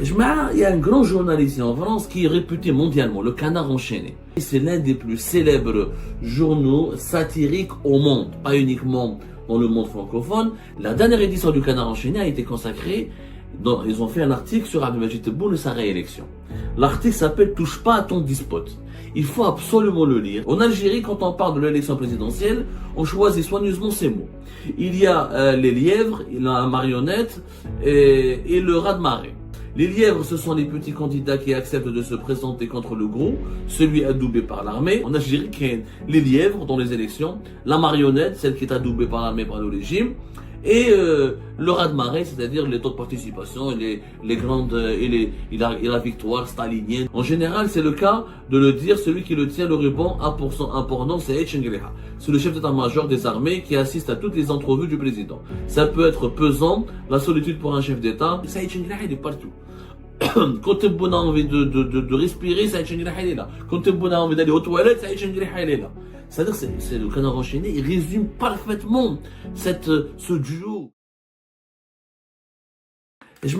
Il y a un grand journaliste ici en France qui est réputé mondialement, le Canard enchaîné. C'est l'un des plus célèbres journaux satiriques au monde, pas uniquement dans le monde francophone. La dernière édition du Canard enchaîné a été consacrée, ils ont fait un article sur Abdelmadjid Tebboune et sa réélection. L'article s'appelle « Touche pas à ton despote ». Il faut absolument le lire. En Algérie, quand on parle de l'élection présidentielle, on choisit soigneusement ces mots. Il y a les lièvres, il y a la marionnette et le raz-de-marée. Les lièvres, ce sont les petits candidats qui acceptent de se présenter contre le gros, celui adoubé par l'armée. En Algérie, il y a les lièvres dans les élections, la marionnette, celle qui est adoubée par l'armée, par le régime, et le raz-de-marée, c'est-à-dire les taux de participation et les grandes et la victoire stalinienne. En général, c'est le cas de le dire, celui qui le tient le ruban a pour son important, c'est Echengriha. C'est le chef d'état-major des armées qui assiste à toutes les entrevues du président. Ça peut être pesant, la solitude pour un chef d'État. Ça, Echengriha, il est partout. Quand tu as envie de respirer, ça Echengriha, il est là. Quand tu as envie d'aller aux toilettes, ça Echengriha, il est là. C'est-à-dire que c'est le Canard enchaîné, il résume parfaitement ce duo. Il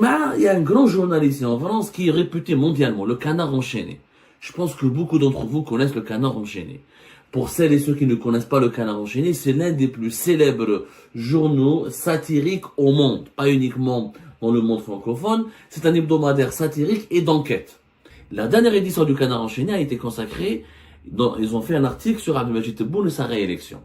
y a un grand journaliste ici en France qui est réputé mondialement, le Canard enchaîné. Je pense que beaucoup d'entre vous connaissent le Canard enchaîné. Pour celles et ceux qui ne connaissent pas le Canard enchaîné, c'est l'un des plus célèbres journaux satiriques au monde, pas uniquement dans le monde francophone. C'est un hebdomadaire satirique et d'enquête. La dernière édition du Canard enchaîné a été consacrée, ils ont fait un article sur Abdelmadjid Tebboune et sa réélection.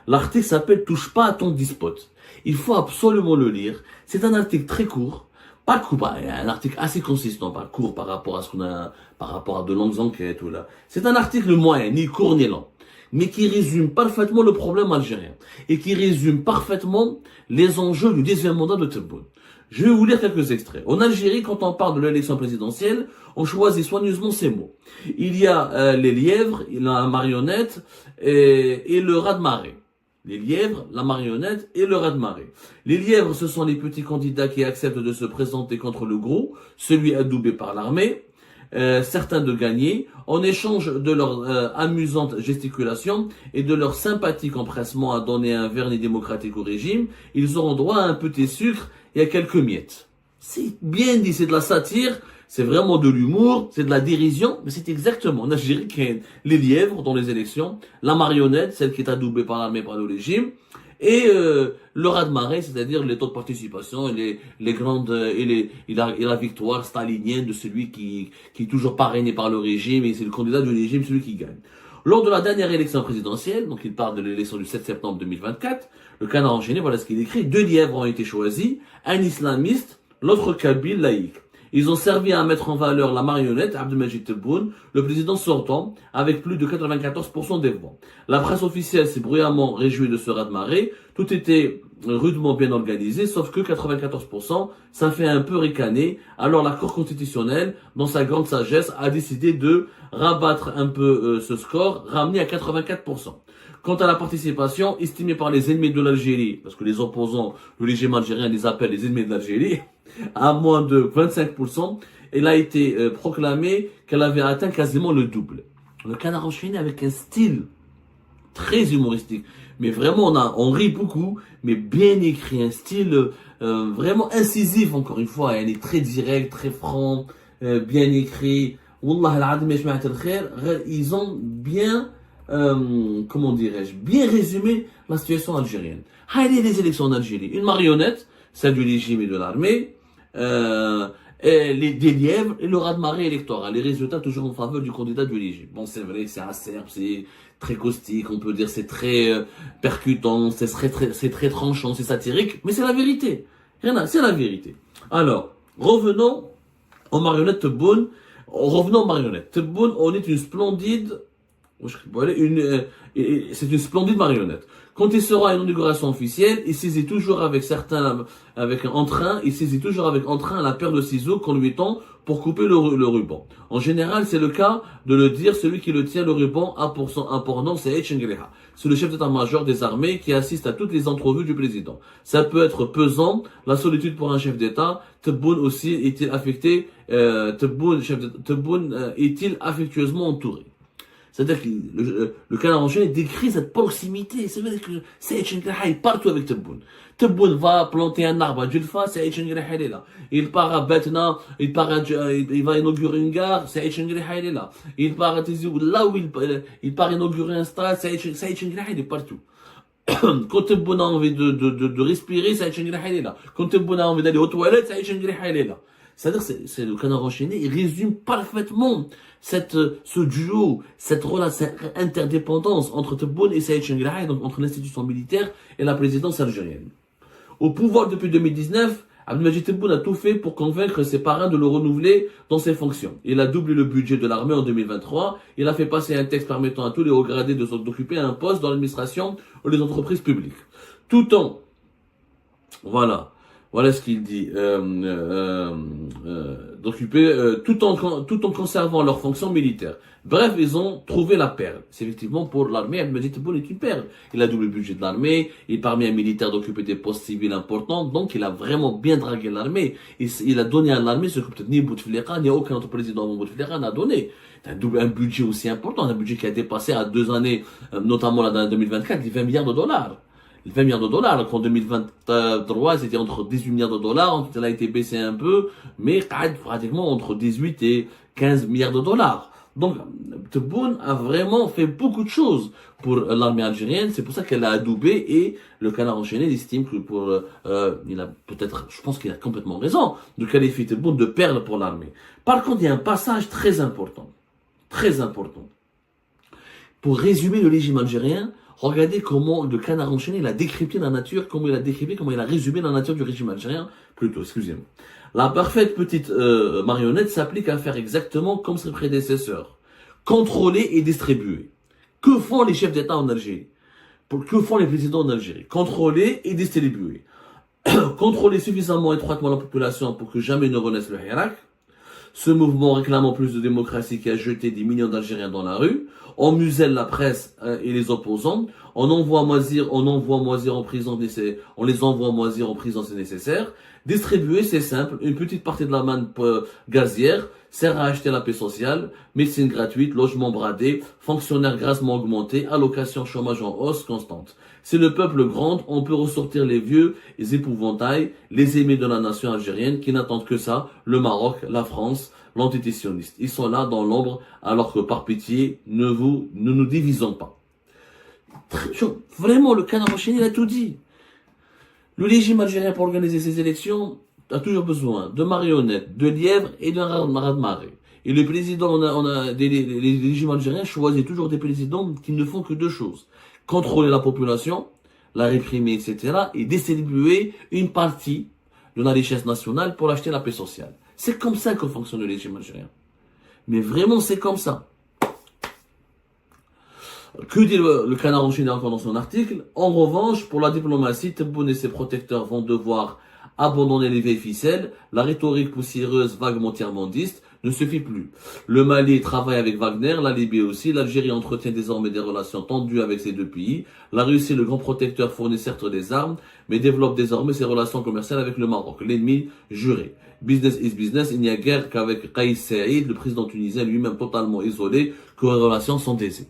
L'article s'appelle « Touche pas à ton despote ». Il faut absolument le lire. C'est un article très court, pas court, un article assez consistant, pas court par rapport à ce qu'on a, par rapport à de longues enquêtes ou là. C'est un article moyen, ni court ni lent, mais qui résume parfaitement le problème algérien et qui résume parfaitement les enjeux du 10e mandat de Tebboune. Je vais vous lire quelques extraits. En Algérie, quand on parle de l'élection présidentielle, on choisit soigneusement ces mots. Il y a les lièvres, il y a la marionnette et le raz-de-marée. Les lièvres, la marionnette et le raz-de-marée. Les lièvres, ce sont les petits candidats qui acceptent de se présenter contre le gros, celui adoubé par l'armée. Certains de gagner, en échange de leur amusante gesticulation et de leur sympathique empressement à donner un vernis démocratique au régime, ils auront droit à un petit sucre et à quelques miettes. C'est bien dit, c'est de la satire, c'est vraiment de l'humour, c'est de la dérision, mais c'est exactement en Algérie qu'il y a les lièvres dans les élections, la marionnette, celle qui est adoubée par l'armée, par le régime, et le raz-de-marée, c'est-à-dire les taux de participation et les grandes et la victoire stalinienne de celui qui est toujours parrainé par le régime, et c'est le candidat du régime, celui qui gagne. Lors de la dernière élection présidentielle, donc il parle de l'élection du 7 septembre 2024, le Canard enchaîné, voilà ce qu'il écrit, 2 lièvres ont été choisis, un islamiste, l'autre kabyle laïque. Ils ont servi à mettre en valeur la marionnette, Abdelmadjid Tebboune, le président sortant, avec plus de 94% des voix. La presse officielle s'est bruyamment réjouie de ce raz-de-marée. Tout était rudement bien organisé, sauf que 94%, ça fait un peu ricaner. Alors la Cour constitutionnelle, dans sa grande sagesse, a décidé de rabattre un peu ce score, ramené à 84%. Quant à la participation, estimée par les ennemis de l'Algérie, parce que les opposants, le régime algérien les appelle les ennemis de l'Algérie, à moins de 25%, elle a été proclamée qu'elle avait atteint quasiment le double. Le Canard enchaîné avec un style très humoristique, mais vraiment on rit beaucoup, mais bien écrit, un style vraiment incisif encore une fois, elle est très direct, très franc, bien écrit. Wallah al-adim ya jama'at al-khair, ils ont bien comment dirais-je, bien résumé la situation algérienne. Allez, les élections en Algérie, une marionnette, celle du régime et de l'armée, des lièvres et le raz-de-marée électoral. Les résultats toujours en faveur du candidat du régime. Bon, c'est vrai, c'est acerbe, c'est très caustique, on peut dire c'est très percutant, c'est très tranchant, c'est satirique, mais c'est la vérité. C'est la vérité. Alors, revenons aux marionnettes Tebboune. Revenons aux marionnettes. Tebboune, on est une splendide, c'est une splendide marionnette. Quand il sera à une inauguration officielle, il saisit toujours avec entrain la paire de ciseaux qu'on lui tend pour couper le ruban. En général, c'est le cas de le dire, celui qui le tient le ruban a pour son important, c'est Echengriha. C'est le chef d'état-major des armées qui assiste à toutes les entrevues du président. Ça peut être pesant, la solitude pour un chef d'État. Tebboune aussi est-il affectueusement entouré? C'est-à-dire que le canard enchaîné décrit cette proximité. C'est vrai que Saïd Chengraha est partout avec Tebboune. Tebboune va planter un arbre à Djelfa, Saïd Chengraha est là. Il part à Betna, il va inaugurer une gare, Saïd Chengraha est là. Il part à Tizi Ouzou, là où il part inaugurer un stade, Saïd Chengraha est partout. Quand Tebboune a envie de respirer, Saïd Chengraha est là. Quand Tebboune a envie d'aller aux toilettes, Saïd Chengraha est là. C'est-à-dire, c'est le canard enchaîné, il résume parfaitement ce duo, cette interdépendance entre Tebboune et Saïd Chengraha, donc entre l'institution militaire et la présidence algérienne. Au pouvoir depuis 2019, Abdelmajid Tebboune a tout fait pour convaincre ses parrains de le renouveler dans ses fonctions. Il a doublé le budget de l'armée en 2023. Il a fait passer un texte permettant à tous les hauts gradés d'occuper un poste dans l'administration ou les entreprises publiques. Tout en, voilà ce qu'il dit, d'occuper, tout en conservant leurs fonctions militaires. Bref, ils ont trouvé la perle. C'est effectivement pour l'armée, Abdelmajid Tebboune est une perle. Il a doublé le budget de l'armée, il permet à un militaire d'occuper des postes civils importants, donc il a vraiment bien dragué l'armée. Il a donné à l'armée ce que peut-être ni Bouteflika, ni aucun autre président de Bouteflika n'a donné. Un budget aussi important, un budget qui a dépassé à 2 années, notamment là dans 2024, les 20 milliards de dollars. 20 milliards de dollars, alors qu'en 2023, c'était entre 18 milliards de dollars, ensuite elle a été baissée un peu, mais pratiquement entre 18 et 15 milliards de dollars. Donc, Tebboune a vraiment fait beaucoup de choses pour l'armée algérienne, c'est pour ça qu'elle a adoubé, et le canard enchaîné estime que il a peut-être, je pense qu'il a complètement raison, de qualifier Tebboune de perle pour l'armée. Par contre, il y a un passage très important. Pour résumer le régime algérien, regardez comment le canard enchaîné il a décrypté la nature, comment il a résumé la nature du régime algérien, plutôt, excusez-moi. La parfaite petite marionnette s'applique à faire exactement comme ses prédécesseurs. Contrôler et distribuer. Que font les chefs d'État en Algérie? Que font les présidents en Algérie? Contrôler et distribuer. Contrôler suffisamment étroitement la population pour que jamais ne renaisse le Hirak. Ce mouvement réclamant plus de démocratie qui a jeté des millions d'Algériens dans la rue. On muselle la presse et les opposants. On les envoie moisir en prison, c'est nécessaire. Distribuer, c'est simple. Une petite partie de la manne gazière sert à acheter la paix sociale, médecine gratuite, logement bradé, fonctionnaires grassement augmentés, allocations chômage en hausse constante. C'est le peuple grand, on peut ressortir les vieux, les épouvantails, les aimés de la nation algérienne qui n'attendent que ça, le Maroc, la France, l'antitissionniste. Ils sont là dans l'ombre, alors que par pitié, ne nous divisons pas. Vraiment, le canard enchaîné, il a tout dit. Le régime algérien pour organiser ses élections a toujours besoin de marionnettes, de lièvres et d'un raz-de-marée. Et le président, les régimes algériens choisissent toujours des présidents qui ne font que 2 choses. Contrôler la population, la réprimer, etc. et distribuer une partie de la richesse nationale pour acheter la paix sociale. C'est comme ça que fonctionne le régime algérien. Mais vraiment, c'est comme ça. Que dit le canard enchaîné encore dans son article? En revanche, pour la diplomatie, Tebboune et ses protecteurs vont devoir abandonner les vieilles ficelles. La rhétorique poussiéreuse, vaguement tiers-mondiste, ne suffit plus. Le Mali travaille avec Wagner, la Libye aussi. L'Algérie entretient désormais des relations tendues avec ces 2 pays. La Russie, le grand protecteur, fournit certes des armes, mais développe désormais ses relations commerciales avec le Maroc, l'ennemi juré. Business is business, il n'y a guère qu'avec Kais Saïd, le président tunisien lui-même totalement isolé, que les relations sont aisées.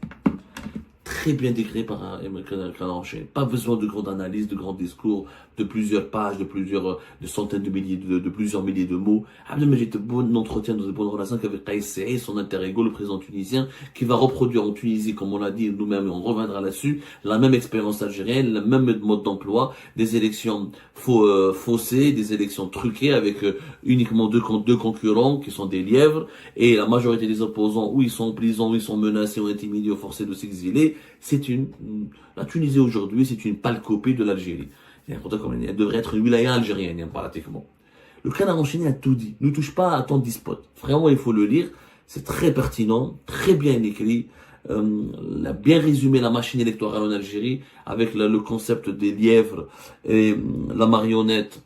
Très bien décrit par un canard enchaîné. Pas besoin de grande analyse, de grands discours, de plusieurs pages, de centaines de milliers, de plusieurs milliers de mots. Abdelmajid Tebboune entretient de bonnes relations avec Kais Saïd, son inter-ego, le président tunisien, qui va reproduire en Tunisie, comme on l'a dit nous-mêmes, on reviendra là-dessus, la même expérience algérienne, le même mode d'emploi, des élections faussées, des élections truquées avec uniquement deux concurrents qui sont des lièvres, et la majorité des opposants, où ils sont en prison, où ils sont menacés ou intimidés ou forcés de s'exiler. La Tunisie aujourd'hui, c'est une pâle copie de l'Algérie. Elle devrait être une wilaya algérienne, pratiquement. Le canard enchaîné a tout dit. Ne touche pas à ton despote. Vraiment, il faut le lire. C'est très pertinent, très bien écrit. Il a bien résumé la machine électorale en Algérie avec le concept des lièvres et la marionnette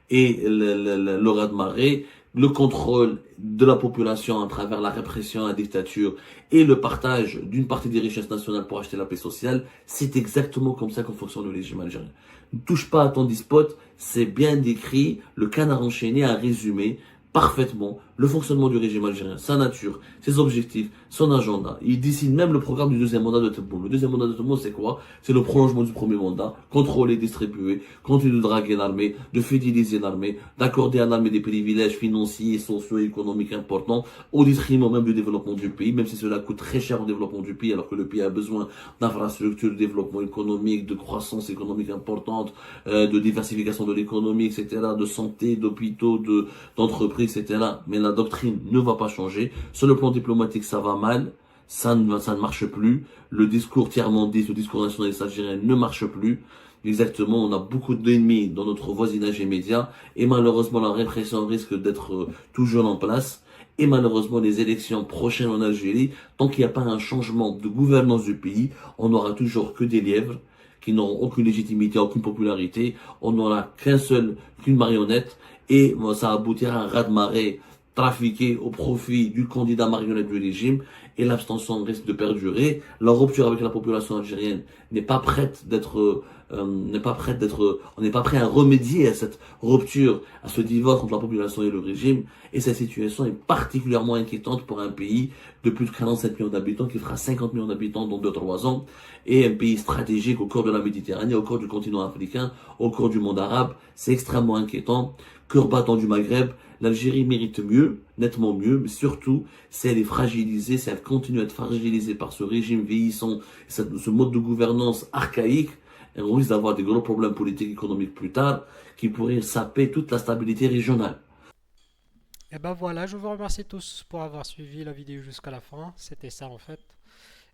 et le raz-de-marée. Le contrôle de la population à travers la répression, la dictature et le partage d'une partie des richesses nationales pour acheter la paix sociale, c'est exactement comme ça qu'on fonctionne le régime algérien. Ne touche pas à ton despote, c'est bien décrit, le canard enchaîné a résumé parfaitement le fonctionnement du régime algérien, sa nature, ses objectifs, son agenda. Il décide même le programme du deuxième mandat de Tebboune. Le deuxième mandat de Tebboune, c'est quoi? C'est le prolongement du premier mandat, contrôler, distribuer, continuer de draguer l'armée, de fidéliser l'armée, d'accorder à l'armée des privilèges financiers, sociaux et économiques importants, au détriment même du développement du pays, même si cela coûte très cher au développement du pays, alors que le pays a besoin d'infrastructures, de développement économique, de croissance économique importante, de diversification de l'économie, etc., de santé, d'hôpitaux, d'entreprises, etc. Mais la doctrine ne va pas changer. Sur le plan diplomatique, ça va mal. Ça ne marche plus. Le discours tiers-mondiste, le discours nationaliste algérien ne marche plus. Exactement, on a beaucoup d'ennemis dans notre voisinage immédiat et malheureusement la répression risque d'être toujours en place. Et malheureusement, les élections prochaines en Algérie, tant qu'il n'y a pas un changement de gouvernance du pays, on n'aura toujours que des lièvres qui n'auront aucune légitimité, aucune popularité. On n'aura qu'une marionnette et ça aboutira à un raz-de-marée trafiqué au profit du candidat marionnette du régime et l'abstention risque de perdurer. La rupture avec la population algérienne n'est pas prête d'être, on n'est pas prêt à remédier à cette rupture, à ce divorce entre la population et le régime. Et cette situation est particulièrement inquiétante pour un pays de plus de 47 millions d'habitants qui fera 50 millions d'habitants dans 2-3 ans et un pays stratégique au cœur de la Méditerranée, au cœur du continent africain, au cœur du monde arabe. C'est extrêmement inquiétant. Cœur battant du Maghreb, l'Algérie mérite mieux, nettement mieux, mais surtout, si elle est fragilisée, si elle continue à être fragilisée par ce régime vieillissant, ce mode de gouvernance archaïque, on risque d'avoir des gros problèmes politiques et économiques plus tard qui pourraient saper toute la stabilité régionale. Et ben voilà, je vous remercie tous pour avoir suivi la vidéo jusqu'à la fin. C'était ça en fait.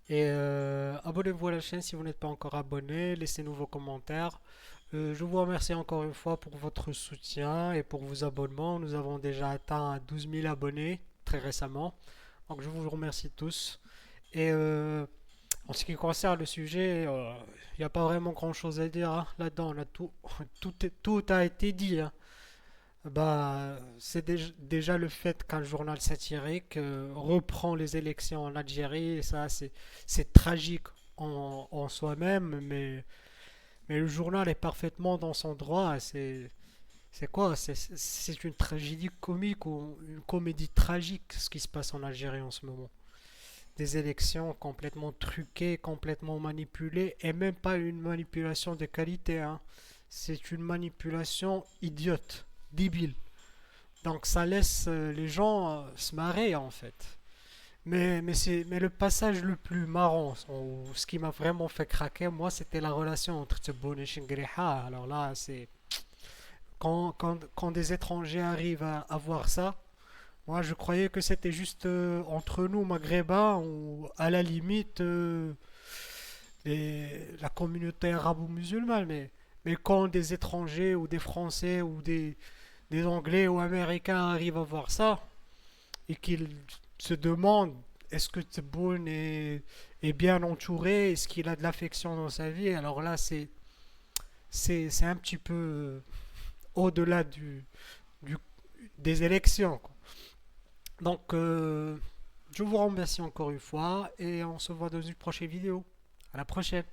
Et abonnez-vous à la chaîne si vous n'êtes pas encore abonné. Laissez-nous vos commentaires. Je vous remercie encore une fois pour votre soutien et pour vos abonnements. Nous avons déjà atteint 12 000 abonnés très récemment. Donc je vous remercie tous. Et en ce qui concerne le sujet, il n'y a pas vraiment grand-chose à dire hein, là-dedans. Là, tout a été dit. Hein. Bah, c'est déjà le fait qu'un journal satirique reprend les élections en Algérie. Et ça, c'est tragique en soi-même, mais le journal est parfaitement dans son droit. C'est quoi? C'est une tragédie comique ou une comédie tragique ce qui se passe en Algérie en ce moment. Des élections complètement truquées, complètement manipulées, et même pas une manipulation de qualité, hein. C'est une manipulation idiote, débile. Donc ça laisse les gens se marrer en fait. Mais le passage le plus marrant, ou ce qui m'a vraiment fait craquer, moi, c'était la relation entre Tebboune et Chingriha. Alors là, c'est quand des étrangers arrivent à voir ça, moi, je croyais que c'était juste entre nous, Maghrébins, ou à la limite la communauté arabo-musulmane. Mais quand des étrangers ou des Français ou des Anglais ou Américains arrivent à voir ça et qu'ils se demandent est-ce que Tebboune est bien entouré, est-ce qu'il a de l'affection dans sa vie, alors là, c'est un petit peu au-delà du- des élections, quoi. Donc, je vous remercie encore une fois et on se voit dans une prochaine vidéo. À la prochaine.